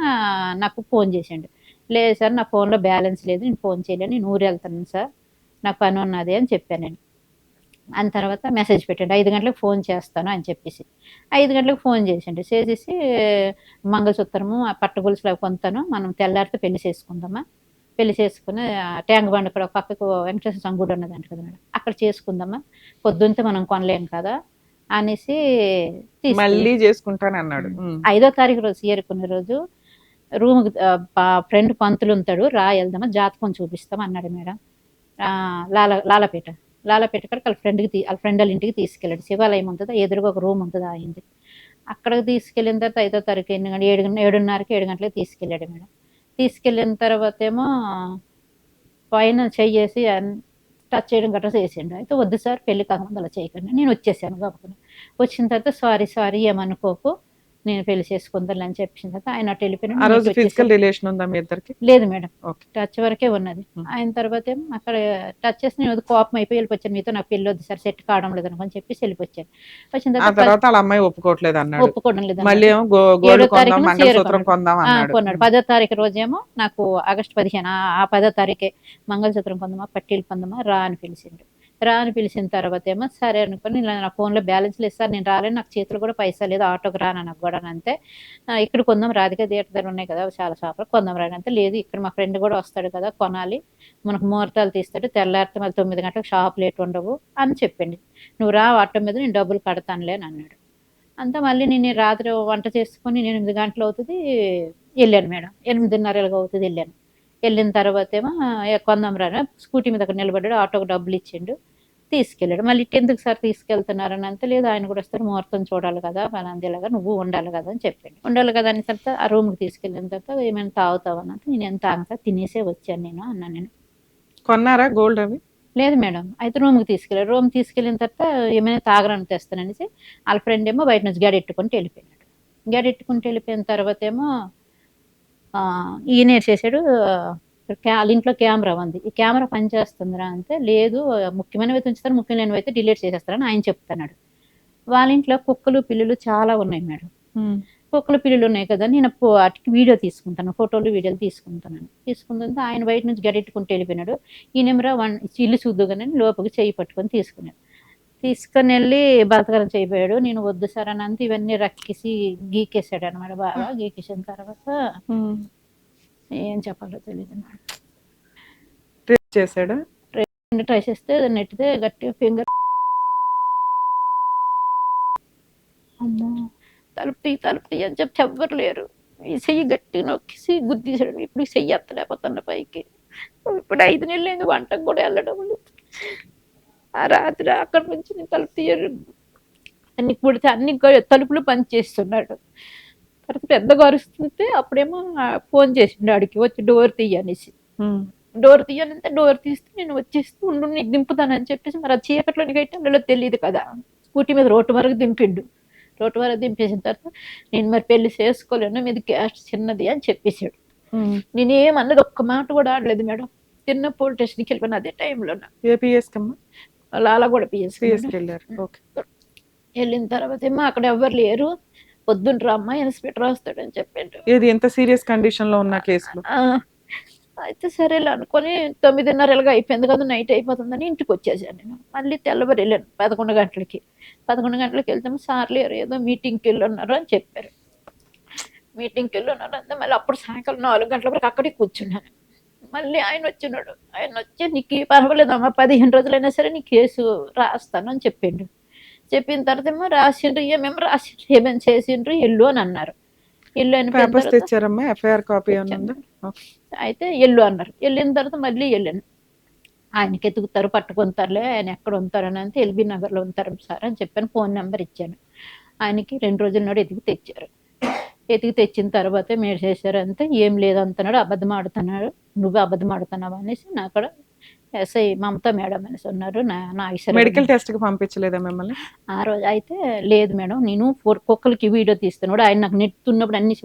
నాకు ఫోన్ చేసిండు. లేదు సార్ నా ఫోన్‌లో బ్యాలెన్స్ లేదు. నేను ఫోన్ చేయలేను. నేను ఊరెళ్తున్నాను సార్. నాకు పని ఉన్నది అని చెప్పాను నేను. అని తర్వాత మెసేజ్ పెట్టండి 5 గంటలకు ఫోన్ చేస్తాను అని చెప్పేసి 5 గంటలకు ఫోన్ చేసిండు. చేసేసి మంగళసూత్రము పట్టు గొలుసులు అవి కొంటాను మనం తెల్లారితే పెళ్లి చేసుకుందామా, పెళ్లి చేసుకుని ట్యాంక్ బండ్ ఇక్కడ పక్కకు వెంకటేశ్వర స్వామి గుడి ఉన్నదంట కదా మేడం, అక్కడ చేసుకుందామా, పొద్దున్నే మనం కొనలేం కదా అనేసి మళ్ళీ చేసుకుంటాను అన్నాడు. 5వ తారీఖు రోజు ఏరుకునే రోజు రూమ్ ఫ్రెండ్ పంతులు ఉంటాడు రా వెళ్దామా జాతకం చూపిస్తాం అన్నాడు మేడం. లాలపేట కాడికి వాళ్ళ ఫ్రెండ్ వాళ్ళ ఇంటికి తీసుకెళ్ళాడు. శివాలయం ఉంటుందా ఎదురుగా ఒక రూమ్ ఉంటుంది అయింది. అక్కడికి తీసుకెళ్ళిన తర్వాత 5వ తారీఖు 7:30కి 7 గంటలకు తీసుకెళ్ళాడు మేడం. తీసుకెళ్ళిన తర్వాత ఏమో పైన చెయ్యేసి టచ్ చేయడం గట్రా చేసిండు. అయితే వద్దు సార్ పెళ్లి కాకముందు అలా చేయకండి. నేను వచ్చేసాను కాబట్టి వచ్చిన తర్వాత సారీ ఏమనుకోకు నేను పెళ్లి చేసుకుందాం అని చెప్పిన తర్వాత ఆయన అటు వెళ్ళిపోయినా. లేదు మేడం, టచ్ వరకే ఉన్నది. ఆయన తర్వాత ఏమో అక్కడ టచ్ చేసి నేను కోపం అయిపోయి వెళ్ళిపోయాను. మీతో నాకు పెళ్లి వద్దు సార్ సెట్ కావడం లేదు అనుకొని చెప్పేసి వెళ్ళిపోయాను. వచ్చిన తర్వాత అమ్మాయి ఒప్పుకోవడం లేదు. 7వ తారీఖున కొన్నాడు. 10వ తారీఖు రోజేమో నాకు ఆగస్టు 15 ఆ 10వ తారీఖే మంగళసూత్రం కొందామా పట్టీలు కొందామా రా అని పిలిచిండు. రా అని పిలిచిన తర్వాత ఏమో సరే అనుకుని నా ఫోన్లో బ్యాలెన్స్ లేదు సార్ నేను రాలేను, నాకు చేతులు కూడా పైసా లేదు, ఆటోకి రాను నాకు కూడా అంతే, ఇక్కడ కొందాం రాధిక థియేటర్ దగ్గర ఉన్నాయి కదా చాలా షాపులు కొందాం రాని అంతే, లేదు ఇక్కడ మా ఫ్రెండ్ కూడా వస్తాడు కదా కొనాలి, మనకు ముహూర్తాలు తీస్తాడు తెల్లారితే మళ్ళీ 9 గంటలకు షాప్ లేట్ ఉండవు అని చెప్పింది. నువ్వు రా ఆటో మీద నేను డబ్బులు కడతానులే అని అన్నాడు. అంతా మళ్ళీ నేను రాత్రి వంట చేసుకొని 8 గంటలు అవుతుంది వెళ్ళాను మేడం. 8:30 అవుతుంది వెళ్ళాను. వెళ్ళిన తర్వాత ఏమో కొందాం రా స్కూటీ మీద అక్కడ నిలబడ్డాడు, ఆటోకి డబ్బులు ఇచ్చిండు, తీసుకెళ్ళాడు. మళ్ళీ ఎందుకు సార్ తీసుకెళ్తున్నారని అంతే, లేదు ఆయన కూడా వస్తారు ముహూర్తం చూడాలి కదా పలాందేలాగా నువ్వు ఉండాలి కదా అని చెప్పాడు. ఉండాలి కదా అని తర్వాత ఆ రూమ్కి తీసుకెళ్ళిన తర్వాత ఏమైనా తాగుతావనంటే నేను ఎంత అంతా తినేసే వచ్చాను నేను అన్నాను. నేను కొన్నారా గోల్డ్ అవి? లేదు మేడం. అయితే రూమ్కి తీసుకెళ్ళాడు. రూమ్ తీసుకెళ్ళిన తర్వాత ఏమైనా తాగరని తెస్తాననేసి వాళ్ళ ఫ్రెండ్ ఏమో బయట నుంచి గడెట్టుకుంటూ వెళ్ళిపోయినాడు. గడెట్టుకుంటూ వెళ్ళిపోయిన తర్వాత ఏమో ఈయన చేసాడు వాళ్ళ ఇంట్లో కెమెరా ఉంది, ఈ కెమెరా పనిచేస్తుందిరా అంటే, లేదు ముఖ్యమైనవి అయితే ఉంచుతారు ముఖ్యం లేనివి అయితే డిలీట్ చేసేస్తారని ఆయన చెప్తున్నాడు. వాళ్ళ ఇంట్లో కుక్కలు పిల్లులు చాలా ఉన్నాయి మేడం. కుక్కలు పిల్లులు ఉన్నాయి కదా నేను వాటికి వీడియో తీసుకుంటాను, ఫోటోలు వీడియోలు తీసుకుంటుంటే ఆయన బయట నుంచి గడెట్టుకుంటూ వెళ్ళిపోయినాడు. ఈయనెమరా ఇల్లు చూద్దుగానే లోపలికి చెయ్యి పట్టుకొని తీసుకొని వెళ్ళి బలతకరం చేయబోయాడు. నేను వద్దు సార్ అని అంతా ఇవన్నీ రక్కేసి గీకేసాడు అనమాట. బాగా గీకేసిన తర్వాత ఏం చెప్పాలో తెలియదు మేడం. ట్రై చేస్తే నెట్టితే గట్టిగా ఫింగర్ అమ్మో తలుపు అని చెప్పి ఎవ్వరు లేరు. ఈ చెయ్యి గట్టిగా నొక్కేసి గుద్దీసాడు. ఇప్పుడు చెయ్యి ఎత్తలేకపోతున్న పైకి. ఇప్పుడు 5 నెలలు అయింది వంటకు కూడా వెళ్ళడం లేదు. ఆ రాత్రి అక్కడి నుంచి నేను తలుపు తీయరు అన్ని కుడితే అన్ని తలుపులు పని చేస్తున్నాడు. తర్వాత పెద్దగా అరుస్తుంటే అప్పుడేమో ఫోన్ చేసిండు ఆడికి వచ్చి డోర్ తీయనేసి. డోర్ తీయనంటే డోర్ తీస్తే నేను వచ్చేస్తూ ఉండు నీకు దింపుతానని చెప్పేసి మరి ఆ చీకట్లో నీకైతే అందులో తెలియదు కదా స్కూటీ మీద రోడ్డు వరకు దింపిండు. రోడ్డు వరకు దింపేసిన తర్వాత నేను మరి పెళ్లి చేసుకోలేను మీది క్యాస్ట్ చిన్నది అని చెప్పేశాడు. నేనేమన్నది ఒక్క మాట కూడా ఆడలేదు మేడం. చిన్న పోలీస్ స్టేషన్కి వెళ్ళిపోయిన అదే టైంలో లాలగూడ పిఎస్ వెళ్ళిన తర్వాత ఏమో అక్కడ ఎవరు లేరు, పొద్దున్న రమ్మా ఇన్స్పెక్టర్ వస్తాడని చెప్పాడు. ఏది ఎంత సీరియస్ కండిషన్ లో ఉన్న కేసులో అయితే సరేలే అనుకొని 9:30 అయిపోయింది కదా, నైట్ అయిపోతుందని ఇంటికి వచ్చేసాను నేను. మళ్ళీ తెల్లవారు వెళ్ళాను 11 గంటలకి. 11 గంటలకి వెళ్తే సార్ లేరు, ఏదో మీటింగ్కి వెళ్ళున్నారు అని చెప్పారు. మీటింగ్కి వెళ్ళున్నారు అంటే మళ్ళీ అప్పుడు సాయంకాలం 4 గంటల వరకు అక్కడే కూర్చున్నాను. మళ్ళీ ఆయన వచ్చినాడు. ఆయన వచ్చి నీకు పర్వాలేదమ్మా, 15 రోజులైనా సరే నీ కేసు రాస్తాను అని చెప్పిండు. చెప్పిన తర్వాత ఏమో రాసిండ్రు, ఏమేమి రాసిండ్రు, ఏమేమి చేసిండ్రు, ఎల్లు అని అన్నారు. ఎల్లు అని పేపర్స్ తెచ్చారమ్మా, ఎఫ్ఐఆర్ కాపీ ఉందా? అయితే ఎల్లు అన్నారు. వెళ్ళిన తర్వాత మళ్ళీ వెళ్ళాను. ఆయనకి ఎతుకుతారు, పట్టుకుంటారులే, ఆయన ఎక్కడ ఉంటారని అంటే ఎల్బీ నగర్లో ఉంటారు సార్ అని చెప్పాను. ఫోన్ నెంబర్ ఇచ్చాను. ఆయనకి 2 రోజుల నాడు ఎతికి తెచ్చారు. ఎతికి తెచ్చిన తర్వాత మీరు చేశారంటే ఏం లేదు అంటున్నాడు, అబద్ధం ఆడుతున్నాడు, నువ్వు అబద్ధం ఆడుతున్నావు అనేసి నా అక్కడ ఎస్ఐ మమతా మేడం అనేసి ఉన్నారు. నా మెడికల్ టెస్ట్ కి పంపించలేదా మిమ్మల్ని ఆ రోజు? అయితే లేదు మేడం, నేను కుక్కలకి వీడియో తీస్తున్నాడు, ఆయన నాకు నెట్టున్నప్పుడు అన్ని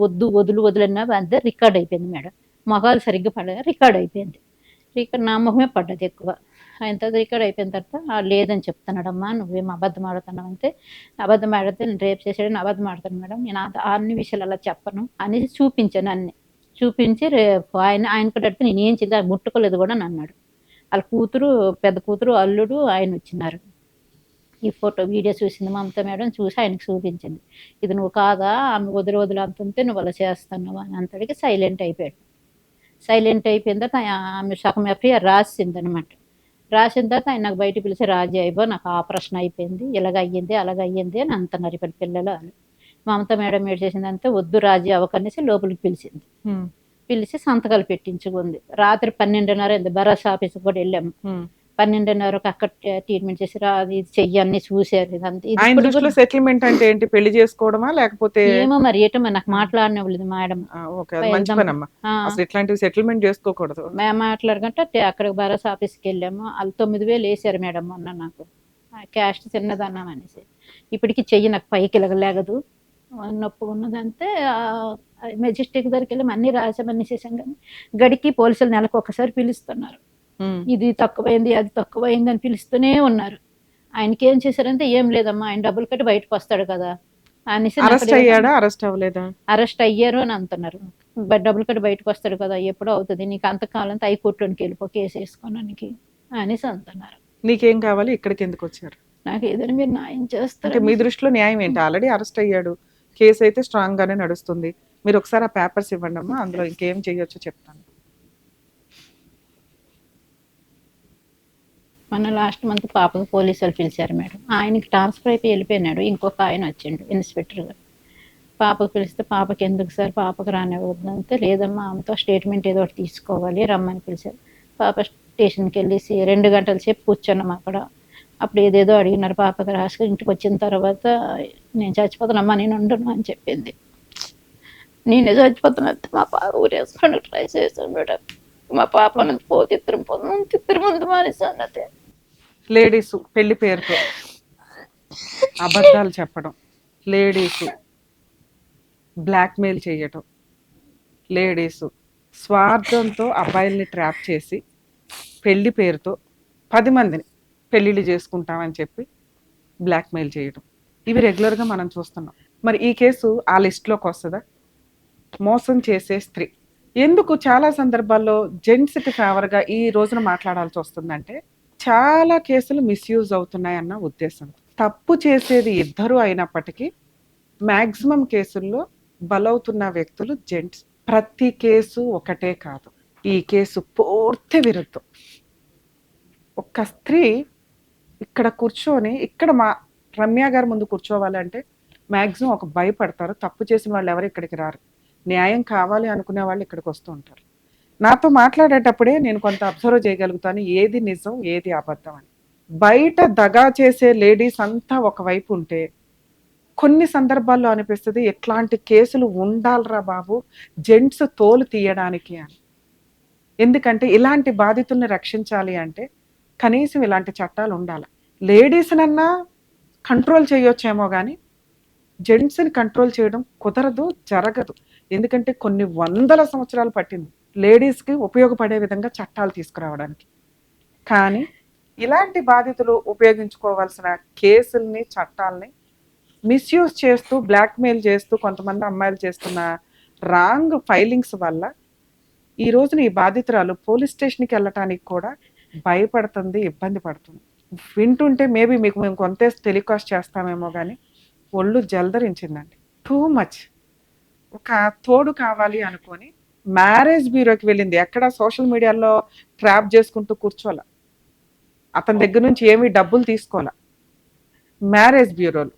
వదులన్నా అంతే రికార్డ్ అయిపోయింది మేడం. మొహాలు సరిగ్గా పడగా రికార్డ్ అయిపోయింది. రికార్డ్ నా మొహమే పడ్డది ఎక్కువ. ఆయన తర్వాత రికార్డ్ అయిపోయిన తర్వాత లేదని చెప్తున్నాడమ్మా, నువ్వేం అబద్ధం ఆడుతున్నావు అంటే, అబద్ధం ఆడితే నేను రేపు చేసాడని అబద్ధం ఆడుతాను మేడం, నేను అన్ని విషయాలు అలా చెప్పను అనేసి చూపించాను. అన్ని చూపించి రేపు ఆయనకు అడిగితే నేను ఏం చేద్దాం, ముట్టుకోలేదు కూడా అని అన్నాడు. వాళ్ళ కూతురు, పెద్ద కూతురు, అల్లుడు ఆయన వచ్చినారు. ఈ ఫోటో వీడియో చూసింది మమతా మేడం, చూసి ఆయనకు చూపించింది. ఇది నువ్వు కాదా, ఆమె వదిలి అంతుంటే నువ్వు అలా చేస్తున్నావు అని అంతటికి సైలెంట్ అయిపోయాడు. సైలెంట్ అయిపోయిన తర్వాత ఆమె సగం ఎఫ్ఐఆర్ రాసిందనమాట. రాసిన తర్వాత ఆయన నాకు బయట పిలిచి, రాజీ అయిపో, నాకు ఆపరేషన్ అయిపోయింది, ఇలాగ అయ్యింది అలాగ అయ్యింది అని అంటున్నారు ఇప్పుడు పిల్లలు అని. మమతా మేడం ఏడు చేసిందంటే వద్దు రాజీ అవ్వకనేసి లోపలికి పిలిచింది. పిలిచి సంతకాలు పెట్టించుకుంది. రాత్రి 12:30 భరోసా ఆఫీస్కి కూడా వెళ్ళాము. 12:30 అక్కడ ట్రీట్మెంట్ చేసి అది చెయ్యన్ని చూసారు. ఇదంతా సెటిల్మెంట్ అంటే ఏంటి, పెళ్లి చేసుకోవడమా లేకపోతే ఏమో మరి ఏటో మరి నాకు మాట్లాడనివ్వలేదు మేడం. ఇట్లాంటివి సెటిల్మెంట్ చేసుకోకూడదు మాట్లాడకంటే అక్కడ భరోసా ఆఫీస్కి వెళ్ళాము. వాళ్ళు 9,000 వేసారు మేడం మొన్న నాకు, క్యాస్ట్ చిన్నదన్నాం అనేసి. ఇప్పటికి చెయ్యి నాకు పైకి లేగదు, నొప్పి ఉన్నదంటే మెజెస్టిక్ దగ్గరికి వెళ్ళి అన్ని రాసామని చేసాం. కానీ గడికి పోలీసులు నెలకు ఒకసారి పిలుస్తున్నారు, ఇది తక్కువైంది అది తక్కువైంది అని పిలుస్తూనే ఉన్నారు. ఆయనకి ఏం చేశారంటే ఏం లేదమ్మా, ఆయన డబ్బులు కట్టి బయటకు వస్తాడు కదా అనేసి. అరెస్ట్ అయ్యారు అని అంటున్నారు. డబ్బులు కట్టి బయటకు వస్తాడు కదా, ఎప్పుడో అవుతుంది, నీకు అంతకాలం హైకోర్టులోకి వెళ్ళిపో కేసు వేసుకోవడానికి అనేసి అంటున్నారు. నీకేం కావాలి, ఇక్కడికి ఎందుకు వచ్చారు? నాకు ఏదైనా మీరు న్యాయం చేస్తారు. మీ దృష్టిలో న్యాయం ఏంటి? ఆల్రెడీ అరెస్ట్ అయ్యాడు, కేసు అయితే స్ట్రాంగ్ గానే నడుస్తుంది. మీరు ఒకసారి ఆ పేపర్స్ ఇవ్వండి అమ్మా, అందులో ఇంకేం చేయొచ్చో చెప్తాను. మన లాస్ట్ మంత్ పాపకు పోలీసులు పిలిచారు మేడం. ఆయనకి ట్రాన్స్ఫర్ అయిపోయి వెళ్ళిపోయినాడు, ఇంకొక ఆయన వచ్చిండు ఇన్స్పెక్టర్ గారు. పాపకు పిలిస్తే పాపకి ఎందుకు సార్, పాపకు రానివ్వద్దంటే లేదమ్మా ఆమెతో స్టేట్మెంట్ ఏదో ఒకటి తీసుకోవాలి రమ్మని పిలిచారు. పాప స్టేషన్కి వెళ్ళేసి 2 గంటల సేపు కూర్చున్నాం అక్కడ. అప్పుడు ఏదేదో అడిగినారు. పాపకి రాసుకుని ఇంటికి వచ్చిన తర్వాత నేను చచ్చిపోతానమ్మా, నేను ఉండను అని చెప్పింది. నేనే చచ్చిపోతున్నా, మా పాప ఊరేసుకొని ట్రై చేశాను మేడం. మా పాప తిత్తరం ముందు మానేసి అన్నది. లేడీస్ పెళ్లి పేరుతో అబద్ధాలు చెప్పడం, లేడీస్ బ్లాక్మెయిల్ చేయటం, లేడీస్ స్వార్థంతో అబ్బాయిల్ని ట్రాప్ చేసి పెళ్లి పేరుతో 10 మందిని పెళ్లిళ్ళు చేసుకుంటామని చెప్పి బ్లాక్మెయిల్ చేయడం, ఇవి రెగ్యులర్గా మనం చూస్తున్నాం. మరి ఈ కేసు ఆ లిస్ట్లోకి వస్తుందా? మోసం చేసే స్త్రీ. ఎందుకు చాలా సందర్భాల్లో జెంట్స్కి ఫేవర్గా ఈ రోజున మాట్లాడాల్సి వస్తుందంటే, చాలా కేసులు మిస్యూజ్ అవుతున్నాయన్న ఉద్దేశం. తప్పు చేసేది ఇద్దరు అయినప్పటికీ మ్యాక్సిమం కేసుల్లో బలవుతున్న వ్యక్తులు జెంట్స్. ప్రతి కేసు ఒకటే కాదు, ఈ కేసు పూర్తి విరుద్ధం. ఒక స్త్రీ ఇక్కడ కూర్చొని, ఇక్కడ మా రమ్య గారి ముందు కూర్చోవాలంటే మ్యాక్సిమం ఒక భయపడతారు. తప్పు చేసిన వాళ్ళు ఎవరు ఇక్కడికి రారు, న్యాయం కావాలి అనుకునే వాళ్ళు ఇక్కడికి వస్తూ ఉంటారు. నాతో మాట్లాడేటప్పుడే నేను కొంత అబ్జర్వ్ చేయగలుగుతాను ఏది నిజం ఏది అబద్ధం అని. బయట దగా చేసే లేడీస్ అంతా ఒకవైపు ఉంటే, కొన్ని సందర్భాల్లో అనిపిస్తుంది ఎట్లాంటి కేసులు ఉండాలరా బాబు జెంట్స్ తోలు తీయడానికి అని. ఎందుకంటే ఇలాంటి బాధితుల్ని రక్షించాలి అంటే కనీసం ఇలాంటి చట్టాలు ఉండాలి. లేడీస్నన్నా కంట్రోల్ చేయొచ్చేమో కానీ జెంట్స్ని కంట్రోల్ చేయడం కుదరదు, జరగదు. ఎందుకంటే కొన్ని 100 సంవత్సరాలు పట్టింది లేడీస్కి ఉపయోగపడే విధంగా చట్టాలు తీసుకురావడానికి. కానీ ఇలాంటి బాధితులు ఉపయోగించుకోవాల్సిన కేసుల్ని, చట్టాలని మిస్యూజ్ చేస్తూ, బ్లాక్మెయిల్ చేస్తూ కొంతమంది అమ్మాయిలు చేస్తున్న రాంగ్ ఫైలింగ్స్ వల్ల ఈ రోజున ఈ బాధితురాలు పోలీస్ స్టేషన్కి వెళ్ళటానికి కూడా భయపడుతుంది, ఇబ్బంది పడుతుంది. వింటుంటే మేబీ మీకు మేము కొంత టెలికాస్ట్ చేస్తామేమో కానీ ఒళ్ళు జలదరించిందండి. Too much. ఒక తోడు కావాలి అనుకొని మ్యారేజ్ బ్యూరోకి వెళ్ళింది. ఎక్కడ సోషల్ మీడియాలో ట్రాప్ చేసుకుంటూ కూర్చోాల, అతని దగ్గర నుంచి ఏమీ డబ్బులు తీసుకోవాల. మ్యారేజ్ బ్యూరోలు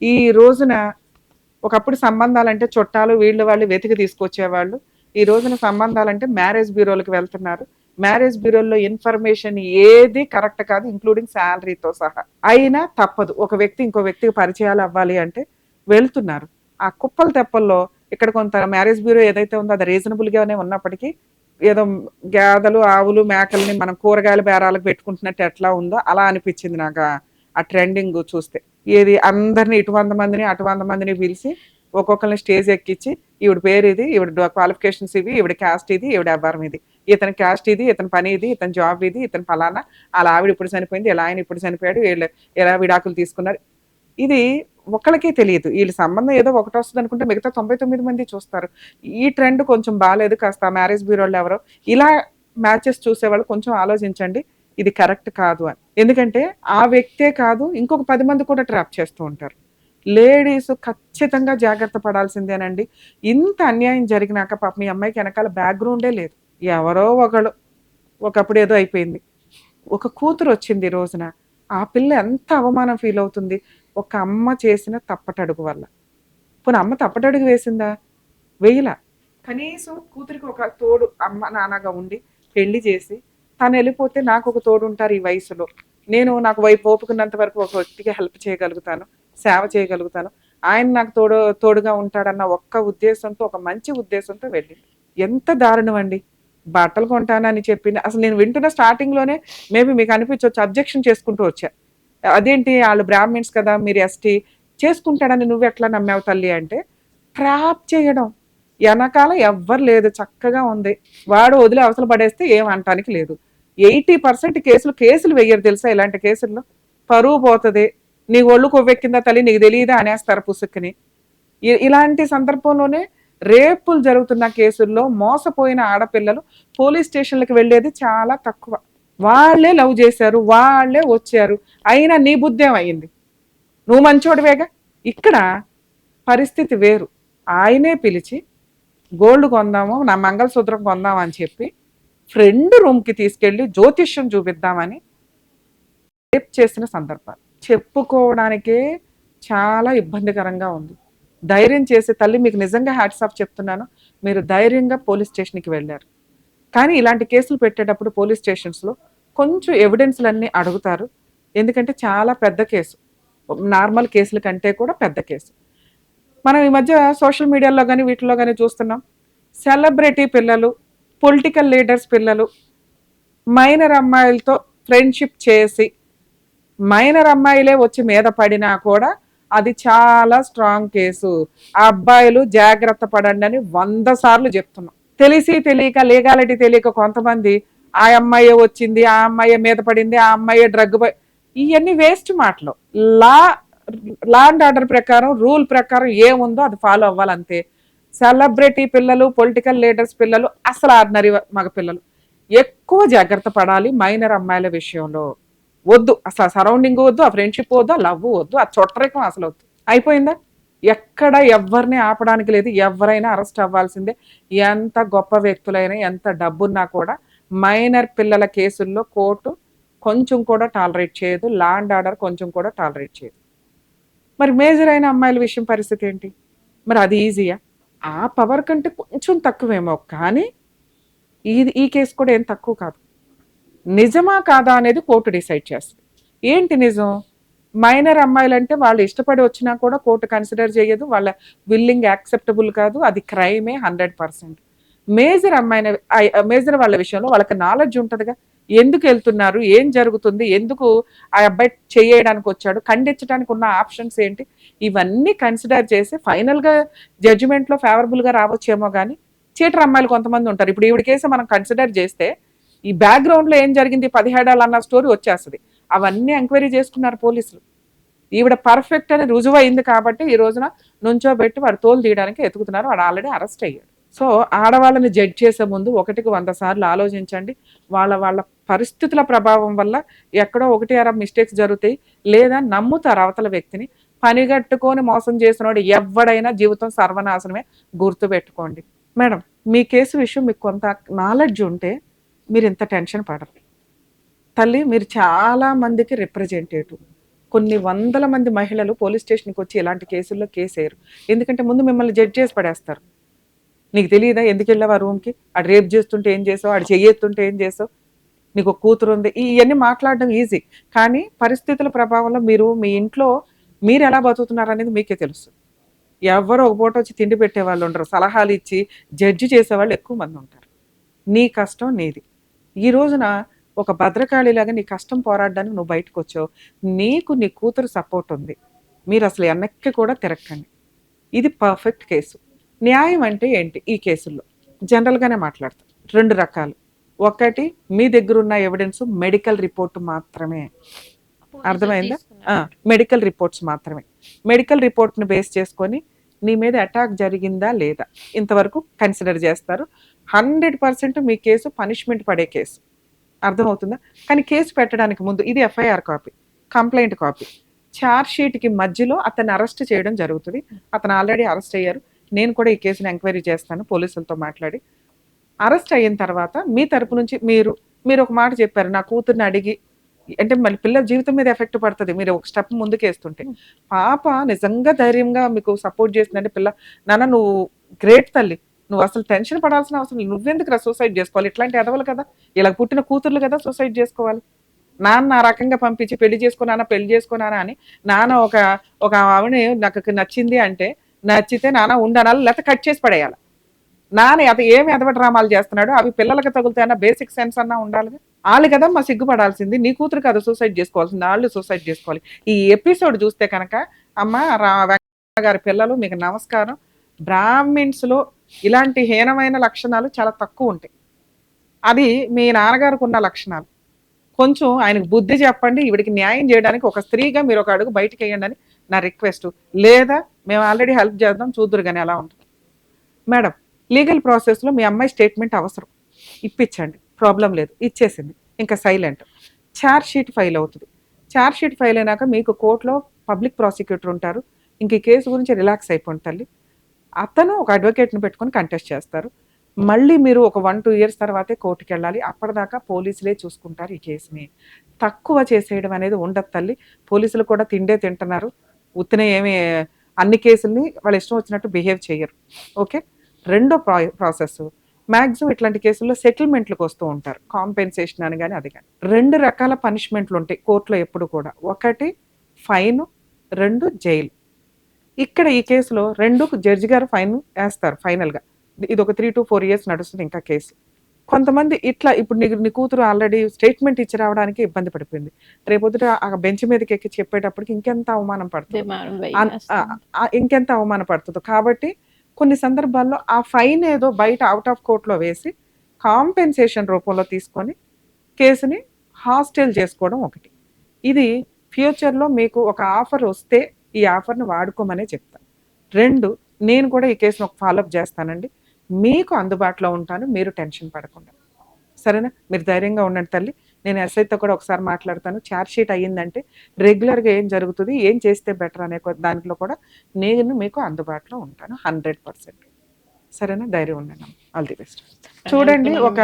ఈ రోజున ఒకప్పుడు సంబంధాలంటే చుట్టాలు వీళ్ళు వాళ్ళు వెతికి తీసుకొచ్చేవాళ్ళు. ఈ రోజున సంబంధాలంటే మ్యారేజ్ బ్యూరోలకు వెళ్తున్నారు. మ్యారేజ్ బ్యూరోల్లో ఇన్ఫర్మేషన్ ఏది కరెక్ట్ కాదు, ఇంక్లూడింగ్ శాలరీతో సహా. అయినా తప్పదు, ఒక వ్యక్తి ఇంకో వ్యక్తికి పరిచయాలు అవ్వాలి అంటే వెళ్తున్నారు. ఆ కుప్పల తెప్పల్లో ఇక్కడ కొంత మ్యారేజ్ బ్యూరో ఏదైతే ఉందో అది రీజనబుల్ గానే ఉన్నప్పటికీ ఏదో గేదలు ఆవులు మేకల్ని మనం కూరగాయల బేరాలకు పెట్టుకుంటున్నట్టు ఎట్లా ఉందో అలా అనిపించింది నాకు ఆ ట్రెండింగ్ చూస్తే. ఏది అందరిని ఇటు 100 మందిని అటు 100 మందిని పిలిచి ఒక్కొక్కరిని స్టేజ్ ఎక్కించి ఈవిడ పేరు ఇది, ఈవిడ క్వాలిఫికేషన్స్ ఇవి, ఈవిడ క్యాస్ట్ ఇది, ఈవిడ వ్యాపారం ఇది, ఇతని క్యాస్ట్ ఇది, ఇతని పని ఇది, ఇతని జాబ్ ఇది, ఇతని ఫలానా, అలా ఆవిడ ఇప్పుడు చనిపోయింది, ఇలా ఆయన ఇప్పుడు చనిపోయాడు, వీళ్ళు ఎలా విడాకులు తీసుకున్నారు. ఇది ఒక్కళ్ళకే తెలియదు. వీళ్ళ సంబంధం ఏదో ఒకటి వస్తుంది అనుకుంటే మిగతా 99 మంది చూస్తారు. ఈ ట్రెండ్ కొంచెం బాగాలేదు. కాస్త మ్యారేజ్ బ్యూరోలు ఎవరో ఇలా మ్యాచెస్ చూసేవాళ్ళు కొంచెం ఆలోచించండి, ఇది కరెక్ట్ కాదు అని. ఎందుకంటే ఆ వ్యక్తే కాదు, ఇంకొక 10 మంది కూడా ట్రాప్ చేస్తూ ఉంటారు. లేడీస్ ఖచ్చితంగా జాగ్రత్త పడాల్సిందేనండి. ఇంత అన్యాయం జరిగినాక పాప మీ అమ్మాయికి వెనకాల బ్యాక్గ్రౌండే లేదు. ఎవరో ఒకప్పుడు ఏదో అయిపోయింది, ఒక కూతురు వచ్చింది ఈ రోజున. ఆ పిల్ల ఎంత అవమానం ఫీల్ అవుతుంది ఒక అమ్మ చేసిన తప్పటడుగు వల్ల. పోనీ అమ్మ తప్పటడుగు వేసిందా? వేయలా. కనీసం కూతురికి ఒక తోడు అమ్మ నాన్నగా ఉండి పెళ్లి చేసి తను వెళ్ళిపోతే నాకు ఒక తోడు ఉంటారు ఈ వయసులో, నేను నాకు వైపు ఓపుకున్నంత వరకు ఒక వ్యక్తికి హెల్ప్ చేయగలుగుతాను, సేవ చేయగలుగుతాను, ఆయన నాకు తోడుగా ఉంటాడన్న ఒక్క ఉద్దేశంతో, ఒక మంచి ఉద్దేశంతో వెళ్ళింది. ఎంత దారుణం అండి. బట్టలు కొంటానని చెప్పింది. అసలు నేను వింటున్న స్టార్టింగ్లోనే మేబీ మీకు అనిపించవచ్చు, అబ్జెక్షన్ చేసుకుంటూ వచ్చా. అదేంటి వాళ్ళు బ్రాహ్మిన్స్ కదా, మీరు ఎస్టీ, చేసుకుంటాడని నువ్వు ఎట్లా నమ్మావు తల్లి అంటే, ట్రాప్ చేయడం. వెనకాల ఎవ్వరు లేదు, చక్కగా ఉంది. వాడు వదిలి అవసరం పడేస్తే ఏం అనటానికి లేదు. 80% కేసులు వెయ్యరు తెలుసా ఇలాంటి కేసుల్లో. పరువు పోతుంది, నీ ఒళ్ళు కొవ్వెక్కిందా తల్లి నీకు తెలియదా అనేస్తారు పుసుక్కుని. ఇలాంటి సందర్భంలోనే రేపులు జరుగుతున్న కేసుల్లో మోసపోయిన ఆడపిల్లలు పోలీస్ స్టేషన్లకు వెళ్ళేది చాలా తక్కువ. వాళ్ళే లవ్ చేశారు, వాళ్ళే వచ్చారు, అయినా నీ బుద్ధేం అయ్యింది, నువ్వు మంచోడివేగా. ఇక్కడ పరిస్థితి వేరు. ఆయనే పిలిచి గోల్డ్ కొందాము, నా మంగళసూత్రం కొందాం అని చెప్పి ఫ్రెండ్ రూమ్కి తీసుకెళ్ళి జ్యోతిష్యం చూపిద్దామని రేప్ చేసిన సందర్భాలు చెప్పుకోవడానికే చాలా ఇబ్బందికరంగా ఉంది. ధైర్యం చేసే తల్లి మీకు నిజంగా హ్యాట్స్ ఆఫ్ చెప్తున్నాను, మీరు ధైర్యంగా పోలీస్ స్టేషన్కి వెళ్ళారు. కానీ ఇలాంటి కేసులు పెట్టేటప్పుడు పోలీస్ స్టేషన్స్లో కొంచెం ఎవిడెన్స్లన్నీ అడుగుతారు. ఎందుకంటే చాలా పెద్ద కేసు, నార్మల్ కేసుల కంటే కూడా పెద్ద కేసు. మనం ఈ మధ్య సోషల్ మీడియాలో కానీ వీటిలో కానీ చూస్తున్నాం, సెలబ్రిటీ పిల్లలు, పొలిటికల్ లీడర్స్ పిల్లలు మైనర్ అమ్మాయిలతో ఫ్రెండ్షిప్ చేసి మైనర్ అమ్మాయిలే వచ్చి మీద పడినా కూడా అది చాలా స్ట్రాంగ్ కేసు. ఆ అబ్బాయిలు జాగ్రత్త పడండి అని 100 సార్లు చెప్తున్నాం. తెలిసి తెలియక, లీగాలిటీ తెలియక కొంతమంది ఆ అమ్మాయి వచ్చింది, ఆ అమ్మాయి మీద పడింది, ఆ అమ్మాయి డ్రగ్, ఇవన్నీ వేస్ట్ మాటలు. లా అండ్ ఆర్డర్ ప్రకారం, రూల్ ప్రకారం ఏముందో అది ఫాలో అవ్వాలంతే. సెలబ్రిటీ పిల్లలు, పొలిటికల్ లీడర్స్ పిల్లలు, అసలు ఆర్డినరీ మగ పిల్లలు ఎక్కువ జాగ్రత్త పడాలి మైనర్ అమ్మాయిల విషయంలో. వద్దు అసలు సరౌండింగ్ వద్దు, ఆ ఫ్రెండ్షిప్ వద్దు, ఆ లవ్ వద్దు, ఆ చొట్టరికం అసలు వద్దు. అయిపోయిందా? ఎక్కడ ఎవరిని ఆపడానికి లేదు, ఎవరైనా అరెస్ట్ అవ్వాల్సిందే. ఎంత గొప్ప వ్యక్తులైనా, ఎంత డబ్బున్నా కూడా మైనర్ పిల్లల కేసుల్లో కోర్టు కొంచెం కూడా టాలరేట్ చేయదు, లా అండ్ ఆర్డర్ కొంచెం కూడా టాలరేట్ చేయదు. మరి మేజర్ అయిన అమ్మాయిల విషయం పరిస్థితి ఏంటి? మరి అది ఈజీయా? ఆ పవర్ కంటే కొంచెం తక్కువేమో, కానీ ఈ కేసు కూడా ఏం తక్కువ కాదు. నిజమా కాదా అనేది కోర్టు డిసైడ్ చేస్తుంది. ఏంటి నిజం? మైనర్ అమ్మాయిలంటే వాళ్ళు ఇష్టపడి వచ్చినా కూడా కోర్టు కన్సిడర్ చేయదు, వాళ్ళ విల్లింగ్ యాక్సెప్టబుల్ కాదు, అది క్రైమే 100%. మేజర్ వాళ్ళ విషయంలో వాళ్ళకి నాలెడ్జ్ ఉంటుందిగా, ఎందుకు వెళ్తున్నారు, ఏం జరుగుతుంది, ఎందుకు ఆ అబ్బాయి చేయడానికి వచ్చాడు, ఖండించడానికి ఉన్న ఆప్షన్స్ ఏంటి, ఇవన్నీ కన్సిడర్ చేసి ఫైనల్గా జడ్జిమెంట్లో ఫేవరబుల్గా రావచ్చేమో. కానీ చీటర్ అమ్మాయిలు కొంతమంది ఉంటారు. ఇప్పుడు ఈవిడ కేసు మనం కన్సిడర్ చేస్తే ఈ బ్యాక్గ్రౌండ్లో ఏం జరిగింది 17 ఏళ్ళు అన్న స్టోరీ వచ్చేస్తుంది. అవన్నీ ఎంక్వైరీ చేసుకున్నారు పోలీసులు. ఈవిడ పర్ఫెక్ట్ అని రుజువు అయింది కాబట్టి ఈ రోజున నుంచోబెట్టి వాడు తోలు తీయడానికి ఎతుకుతున్నారు. వాడు ఆల్రెడీ అరెస్ట్ అయ్యాడు. సో ఆడవాళ్ళని జడ్జ్ చేసే ముందు 1కి 100 సార్లు ఆలోచించండి. వాళ్ళ పరిస్థితుల ప్రభావం వల్ల ఎక్కడో 1, 2 మిస్టేక్స్ జరుగుతాయి. లేదా నమ్ముతారు అవతల వ్యక్తిని. పనిగట్టుకొని మోసం చేసినోడు ఎవ్వడైనా జీవితం సర్వనాశనమే, గుర్తుపెట్టుకోండి. మేడం, మీ కేసు విషయం మీకు కొంత నాలెడ్జ్ ఉంటే మీరు ఇంత టెన్షన్ పడరు. తల్లి, మీరు చాలా మందికి రిప్రజెంటేటివ్. కొన్ని వందల మంది మహిళలు పోలీస్ స్టేషన్కి వచ్చి ఇలాంటి కేసుల్లో కేసేయరు. ఎందుకంటే ముందు మిమ్మల్ని జడ్జ్ చేసి పడేస్తారు. నీకు తెలియదా ఎందుకు వెళ్ళావు ఆ రూమ్కి, ఆడు రేప్ చేస్తుంటే ఏం చేసావు, ఆడు చెయ్యెత్తుంటే ఏం చేసావు, నీకు ఒక కూతురు ఉంది, ఇవన్నీ మాట్లాడడం ఈజీ. కానీ పరిస్థితుల ప్రభావంలో మీరు మీ ఇంట్లో మీరు ఎలా బతుకుతున్నారు అనేది మీకే తెలుసు. ఎవరో ఒక పూట వచ్చి తిండి పెట్టే వాళ్ళు ఉండరు, సలహాలు ఇచ్చి జడ్జి చేసేవాళ్ళు ఎక్కువ మంది ఉంటారు. నీ కష్టం నీది. ఈ రోజున ఒక భద్రకాళిలాగా నీ కష్టం పోరాడడానికి నువ్వు బయటకు వచ్చావు. నీకు నీ కూతురు సపోర్ట్ ఉంది. మీరు అసలు వెనక్కి కూడా తిరగకండి. ఇది పర్ఫెక్ట్ కేసు. న్యాయం అంటే ఏంటి ఈ కేసుల్లో? జనరల్గానే మాట్లాడతాం. 2 రకాలు. ఒకటి, మీ దగ్గర ఉన్న ఎవిడెన్స్ మెడికల్ రిపోర్ట్ మాత్రమే. అర్థమైందా? మెడికల్ రిపోర్ట్స్ మాత్రమే. మెడికల్ రిపోర్ట్ని బేస్ చేసుకొని నీ మీద అటాక్ జరిగిందా లేదా ఇంతవరకు కన్సిడర్ చేస్తారు. 100% మీ కేసు పనిష్మెంట్ పడే కేసు. అర్థమవుతుందా? కానీ కేసు పెట్టడానికి ముందు ఇది FIR copy, complaint copy, charge షీట్కి మధ్యలో అతన్ని అరెస్ట్ చేయడం జరుగుతుంది. అతను ఆల్రెడీ అరెస్ట్ అయ్యారు. నేను కూడా ఈ కేసుని ఎంక్వైరీ చేస్తాను పోలీసులతో మాట్లాడి. అరెస్ట్ అయిన తర్వాత మీ తరపు నుంచి మీరు ఒక మాట చెప్పారు, నా కూతుర్ని అడిగి, అంటే మళ్ళీ పిల్లల జీవితం మీద ఎఫెక్ట్ పడుతుంది మీరు ఒక స్టెప్ ముందుకేస్తుంటే. పాప నిజంగా ధైర్యంగా మీకు సపోర్ట్ చేసిందంటే, పిల్ల నాన్న నువ్వు గ్రేట్ తల్లి, నువ్వు అసలు టెన్షన్ పడాల్సిన అవసరం లేదు, నువ్వెందుకు సూసైడ్ చేసుకోవాలి, ఇట్లాంటి ఎదవలు కదా, ఇలా పుట్టిన కూతుర్లు కదా సూసైడ్ చేసుకోవాలి. నాన్న ఆ రకంగా పంపించి పెళ్లి చేసుకున్నానా అని నాన్న ఒక ఆవిడ నాకు నచ్చింది అంటే, నచ్చితే నాన్న ఉండనాలి, లేకపోతే కట్ చేసి పడేయాలి. నాన్న అది ఏమి ఎదవ డ్రామాలు చేస్తున్నాడు, అవి పిల్లలకి తగులుతాయన్న బేసిక్ సెన్స్ అన్నా ఉండాలి. వాళ్ళు కదా మా సిగ్గుపడాల్సింది, నీ కూతురు కదా సూసైడ్ చేసుకోవాల్సింది, వాళ్ళు సూసైడ్ చేసుకోవాలి. ఈ ఎపిసోడ్ చూస్తే కనుక అమ్మ వెంకయ్య గారి పిల్లలు మీకు నమస్కారం. బ్రాహ్మిన్స్లో ఇలాంటి హీనమైన లక్షణాలు చాలా తక్కువ ఉంటాయి. అది మీ నాన్నగారికి ఉన్న లక్షణాలు. కొంచెం ఆయనకు బుద్ధి చెప్పండి. ఈవిడికి న్యాయం చేయడానికి ఒక స్త్రీగా మీరు ఒక అడుగు బయటకు వేయండి అని నా రిక్వెస్ట్. లేదా మేము ఆల్రెడీ హెల్ప్ చేద్దాం, చూద్దురు కానీ ఎలా ఉంటుంది. మేడం, లీగల్ ప్రాసెస్లో మీ అమ్మాయి స్టేట్మెంట్ అవసరం, ఇప్పించండి, ప్రాబ్లం లేదు. ఇచ్చేసింది, ఇంకా సైలెంట్. ఛార్జ్ షీట్ ఫైల్ అవుతుంది. ఛార్జ్ షీట్ ఫైల్ అయినాక మీకు కోర్టులో పబ్లిక్ ప్రాసిక్యూటర్ ఉంటారు. ఇంక ఈ కేసు గురించి రిలాక్స్ అయిపోండి తల్లి. అతను ఒక అడ్వకేట్ని పెట్టుకొని కంటెస్ట్ చేస్తారు. మళ్ళీ మీరు ఒక 1-2 ఇయర్స్ తర్వాతే కోర్టుకి వెళ్ళాలి. అప్పటిదాకా పోలీసులే చూసుకుంటారు ఈ కేసుని. తక్కువ చేసేయడం అనేది ఉండదు తల్లి. పోలీసులు కూడా తిండే తింటున్నారు. ఉత్తినే ఏమి అన్ని కేసుల్ని వాళ్ళు ఇష్టం వచ్చినట్టు బిహేవ్ చేయరు. ఓకే. రెండో ప్రాసెస్, మ్యాక్సిమం ఇట్లాంటి కేసుల్లో సెటిల్మెంట్లకు వస్తూ ఉంటారు, కాంపెన్సేషన్ అని కానీ అది కానీ. 2 రకాల పనిష్మెంట్లు ఉంటాయి కోర్టులో ఎప్పుడు కూడా. ఒకటి ఫైన్, 2 జైలు. ఇక్కడ ఈ కేసులో 2 జడ్జి గారు ఫైన్ వేస్తారు ఫైనల్గా. ఇది ఒక 3 to 4 years నడుస్తుంది ఇంకా కేసు. కొంతమంది ఇట్లా ఇప్పుడు నీ కూతురు ఆల్రెడీ స్టేట్మెంట్ ఇచ్చి రావడానికి ఇబ్బంది పడిపోయింది. రేపొద్దుట ఆ బెంచ్ మీదకి ఎక్కి చెప్పేటప్పటికి ఇంకెంత అవమానం పడుతుందో. కాబట్టి కొన్ని సందర్భాల్లో ఆ ఫైన్ ఏదో బయట అవుట్ ఆఫ్ కోర్టులో వేసి కాంపెన్సేషన్ రూపంలో తీసుకొని కేసుని హాస్టైల్ చేసుకోవడం ఒకటి. ఇది ఫ్యూచర్లో మీకు ఒక ఆఫర్ వస్తే ఈ ఆఫర్ని వాడుకోమనే చెప్తాను. 2, నేను కూడా ఈ కేసును ఒక ఫాలోఅప్ చేస్తానండి, మీకు అందుబాటులో ఉంటాను, మీరు టెన్షన్ పడకుండా. సరేనా? మీరు ధైర్యంగా ఉండండి తల్లి. నేను ఎస్ఐతో కూడా ఒకసారి మాట్లాడతాను. ఛార్జ్ షీట్ అయ్యిందంటే రెగ్యులర్గా ఏం జరుగుతుంది, ఏం చేస్తే బెటర్ అనే దాంట్లో కూడా నేను మీకు అందుబాటులో ఉంటాను 100%. సరేనా? ధైర్యం ఉండండి. All the best. చూడండి, ఒక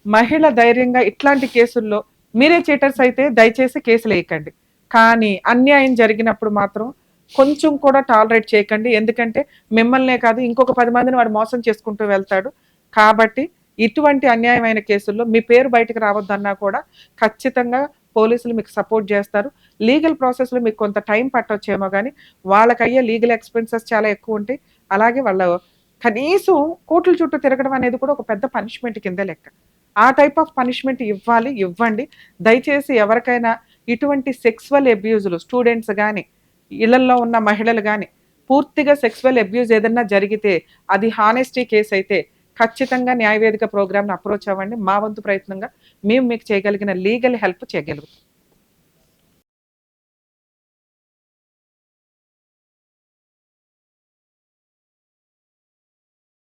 మహిళ ధైర్యంగా ఇట్లాంటి కేసుల్లో, మీరే చీటర్స్ అయితే దయచేసి కేసులు వేయకండి, కానీ అన్యాయం జరిగినప్పుడు మాత్రం కొంచెం కూడా టాలరేట్ చేయకండి. ఎందుకంటే మిమ్మల్నే కాదు ఇంకొక 10 మందిని వాడు మోసం చేసుకుంటూ వెళ్తాడు. కాబట్టి ఇటువంటి అన్యాయమైన కేసుల్లో మీ పేరు బయటకు రావద్దన్నా కూడా ఖచ్చితంగా పోలీసులు మీకు సపోర్ట్ చేస్తారు. లీగల్ ప్రాసెస్లో మీకు కొంత టైం పట్టొచ్చేమో కానీ వాళ్ళకి అయ్యే లీగల్ ఎక్స్పెన్సెస్ చాలా ఎక్కువ ఉంటాయి. అలాగే వాళ్ళ కనీసం కోర్టుల చుట్టూ తిరగడం అనేది కూడా ఒక పెద్ద పనిష్మెంట్ కింద లెక్క. ఆ టైప్ ఆఫ్ పనిష్మెంట్ ఇవ్వండి. దయచేసి ఎవరికైనా ఇటువంటి సెక్సువల్ అబ్యూజులు, స్టూడెంట్స్ కానీ ఇళ్లలో ఉన్న మహిళలు కానీ పూర్తిగా సెక్సువల్ అబ్యూజ్ ఏదన్నా జరిగితే, అది హానెస్టీ కేసు అయితే ఖచ్చితంగా న్యాయవేదిక ప్రోగ్రామ్ని అప్రోచ్ అవ్వండి. మా వంతు ప్రయత్నంగా మేము మీకు చేయగలిగిన లీగల్ హెల్ప్ చేయగలుగుతాం.